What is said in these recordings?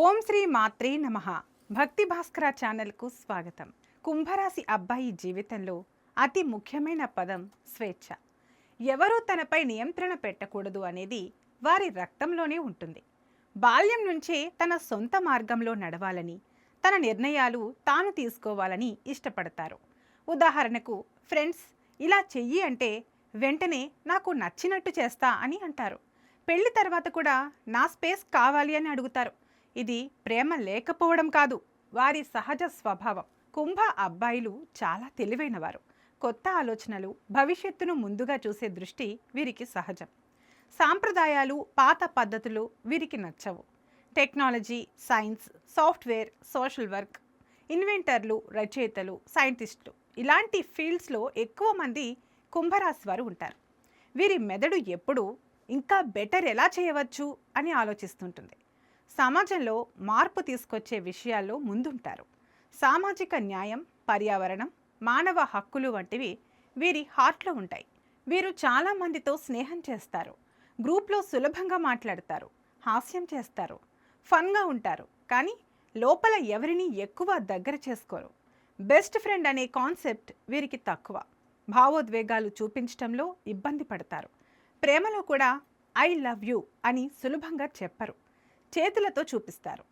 ఓం శ్రీ మాత్రే నమః. భక్తి భాస్కర ఛానల్కు స్వాగతం. కుంభరాశి అబ్బాయి జీవితంలో అతి ముఖ్యమైన పదం స్వేచ్ఛ. ఎవరూ తనపై నియంత్రణ పెట్టకూడదు అనేది వారి రక్తంలోనే ఉంటుంది. బాల్యం నుంచే తన సొంత మార్గంలో నడవాలని, తన నిర్ణయాలు తాను తీసుకోవాలని ఇష్టపడతారు. ఉదాహరణకు ఫ్రెండ్స్ ఇలా చెయ్యి అంటే వెంటనే నాకు నచ్చినట్టు చేస్తా అని అంటారు. పెళ్లి తర్వాత కూడా నా స్పేస్ కావాలి అని అడుగుతారు. ఇది ప్రేమ లేకపోవడం కాదు, వారి సహజ స్వభావం. కుంభ అబ్బాయిలు చాలా తెలివైనవారు. కొత్త ఆలోచనలు, భవిష్యత్తును ముందుగా చూసే దృష్టి వీరికి సహజం. సాంప్రదాయాలు, పాత పద్ధతులు వీరికి నచ్చవు. Technology, science, software, social work, ఇన్వెంటర్లు, రచయితలు, సైంటిస్టులు ఇలాంటి ఫీల్డ్స్లో ఎక్కువ మంది కుంభరాశి వారు ఉంటారు. వీరి మెదడు ఎప్పుడూ ఇంకా బెటర్ ఎలా చేయవచ్చు అని ఆలోచిస్తుంటుంది. సమాజంలో మార్పు తీసుకొచ్చే విషయాల్లో ముందుంటారు. సామాజిక న్యాయం, పర్యావరణం, మానవ హక్కులు వంటివి వీరి హార్ట్లో ఉంటాయి. వీరు చాలామందితో స్నేహం చేస్తారు. గ్రూప్లో సులభంగా మాట్లాడతారు, హాస్యం చేస్తారు, ఫన్గా ఉంటారు. కానీ లోపల ఎవరిని ఎక్కువ దగ్గర చేసుకోరు. బెస్ట్ ఫ్రెండ్ అనే కాన్సెప్ట్ వీరికి తక్కువ. భావోద్వేగాలు చూపించడంలో ఇబ్బంది పడతారు. ప్రేమలో కూడా ఐ లవ్ యూ అని సులభంగా చెప్పరు, చేతులతో చూపిస్తారు.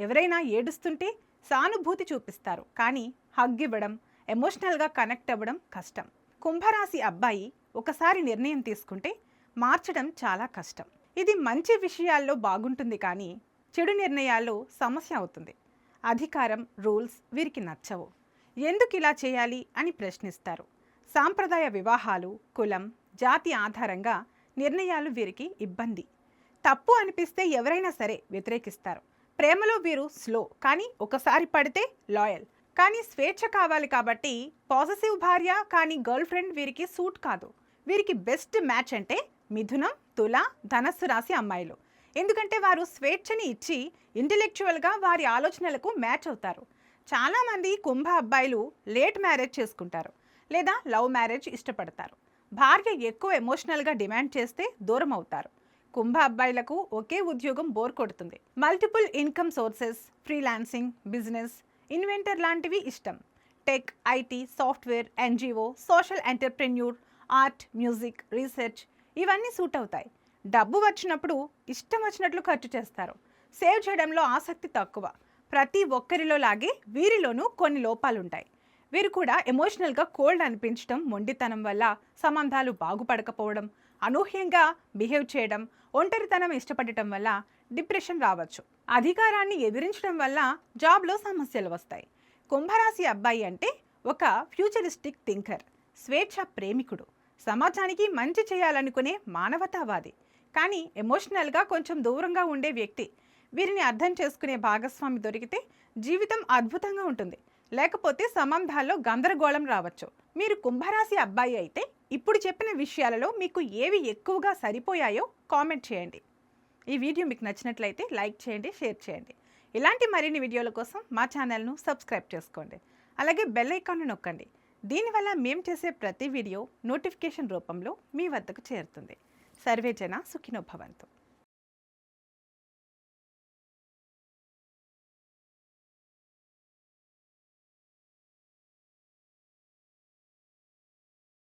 ఎవరైనా ఏడుస్తుంటే సానుభూతి చూపిస్తారు, కానీ హగ్ ఇవ్వడం, ఎమోషనల్గా కనెక్ట్ అవ్వడం కష్టం. కుంభరాశి అబ్బాయి ఒకసారి నిర్ణయం తీసుకుంటే మార్చడం చాలా కష్టం. ఇది మంచి విషయాల్లో బాగుంటుంది, కానీ చెడు నిర్ణయాల్లో సమస్య అవుతుంది. అధికారం, రూల్స్ వీరికి నచ్చవు. ఎందుకు ఇలా చేయాలి అని ప్రశ్నిస్తారు. సాంప్రదాయ వివాహాలు, కులం, జాతి ఆధారంగా నిర్ణయాలు వీరికి ఇబ్బంది. తప్పు అనిపిస్తే ఎవరైనా సరే వ్యతిరేకిస్తారు. ప్రేమలో వీరు స్లో, కానీ ఒకసారి పడితే లాయల్. కానీ స్వేచ్ఛ కావాలి కాబట్టి పాజిటివ్ భార్య కానీ గర్ల్ ఫ్రెండ్ వీరికి సూట్ కాదు. వీరికి బెస్ట్ మ్యాచ్ అంటే మిథునం, తుల, ధనస్సు రాశి అమ్మాయిలు. ఎందుకంటే వారు స్వేచ్ఛని ఇచ్చి ఇంటెలెక్చువల్గా వారి ఆలోచనలకు మ్యాచ్ అవుతారు. చాలామంది కుంభ అబ్బాయిలు లేట్ మ్యారేజ్ చేసుకుంటారు లేదా లవ్ మ్యారేజ్ ఇష్టపడతారు. భార్య ఎక్కువ ఎమోషనల్గా డిమాండ్ చేస్తే దూరం అవుతారు. కుంభ అబ్బాయిలకు ఒకే ఉద్యోగం బోర్ కొడుతుంది. Multiple income sources, freelancing, business, inventor లాంటివి ఇష్టం. Tech, IT, software, NGO, social entrepreneur, art, music, research ఇవన్నీ సూట్ అవుతాయి. డబ్బు వచ్చినప్పుడు ఇష్టం వచ్చినట్లు ఖర్చు చేస్తారు. సేవ్ చేయడంలో ఆసక్తి తక్కువ. ప్రతి ఒక్కరిలో లాగే వీరిలోనూ కొన్ని లోపాలుంటాయి. వీరు కూడా ఎమోషనల్గా కోల్డ్ అనిపించడం, మొండితనం వల్ల సంబంధాలు బాగుపడకపోవడం, అనూహ్యంగా బిహేవ్ చేయడం, ఒంటరితనం ఇష్టపడటం వల్ల డిప్రెషన్ రావచ్చు. అధికారాన్ని ఎదిరించడం వల్ల జాబ్లో సమస్యలు వస్తాయి. కుంభరాశి అబ్బాయి అంటే ఒక ఫ్యూచరిస్టిక్ థింకర్, స్వేచ్ఛ ప్రేమికుడు, సమాజానికి మంచి చేయాలనుకునే మానవతావాది, కానీ ఎమోషనల్గా కొంచెం దూరంగా ఉండే వ్యక్తి. వీరిని అర్థం చేసుకునే భాగస్వామి దొరికితే జీవితం అద్భుతంగా ఉంటుంది, లేకపోతే సంబంధాల్లో గందరగోళం రావచ్చు. మీరు కుంభరాశి అబ్బాయి అయితే ఇప్పుడు చెప్పిన విషయాలలో మీకు ఏవి ఎక్కువగా సరిపోయాయో కామెంట్ చేయండి. ఈ వీడియో మీకు నచ్చినట్లయితే లైక్ చేయండి, షేర్ చేయండి. ఇలాంటి మరిన్ని వీడియోల కోసం మా ఛానల్ను సబ్స్క్రైబ్ చేసుకోండి. అలాగే బెల్ ఐకాన్ను నొక్కండి. దీనివల్ల మేము చేసే ప్రతి వీడియో నోటిఫికేషన్ రూపంలో మీ వద్దకు చేరుతుంది. సర్వే జన సుఖినో భవంతు.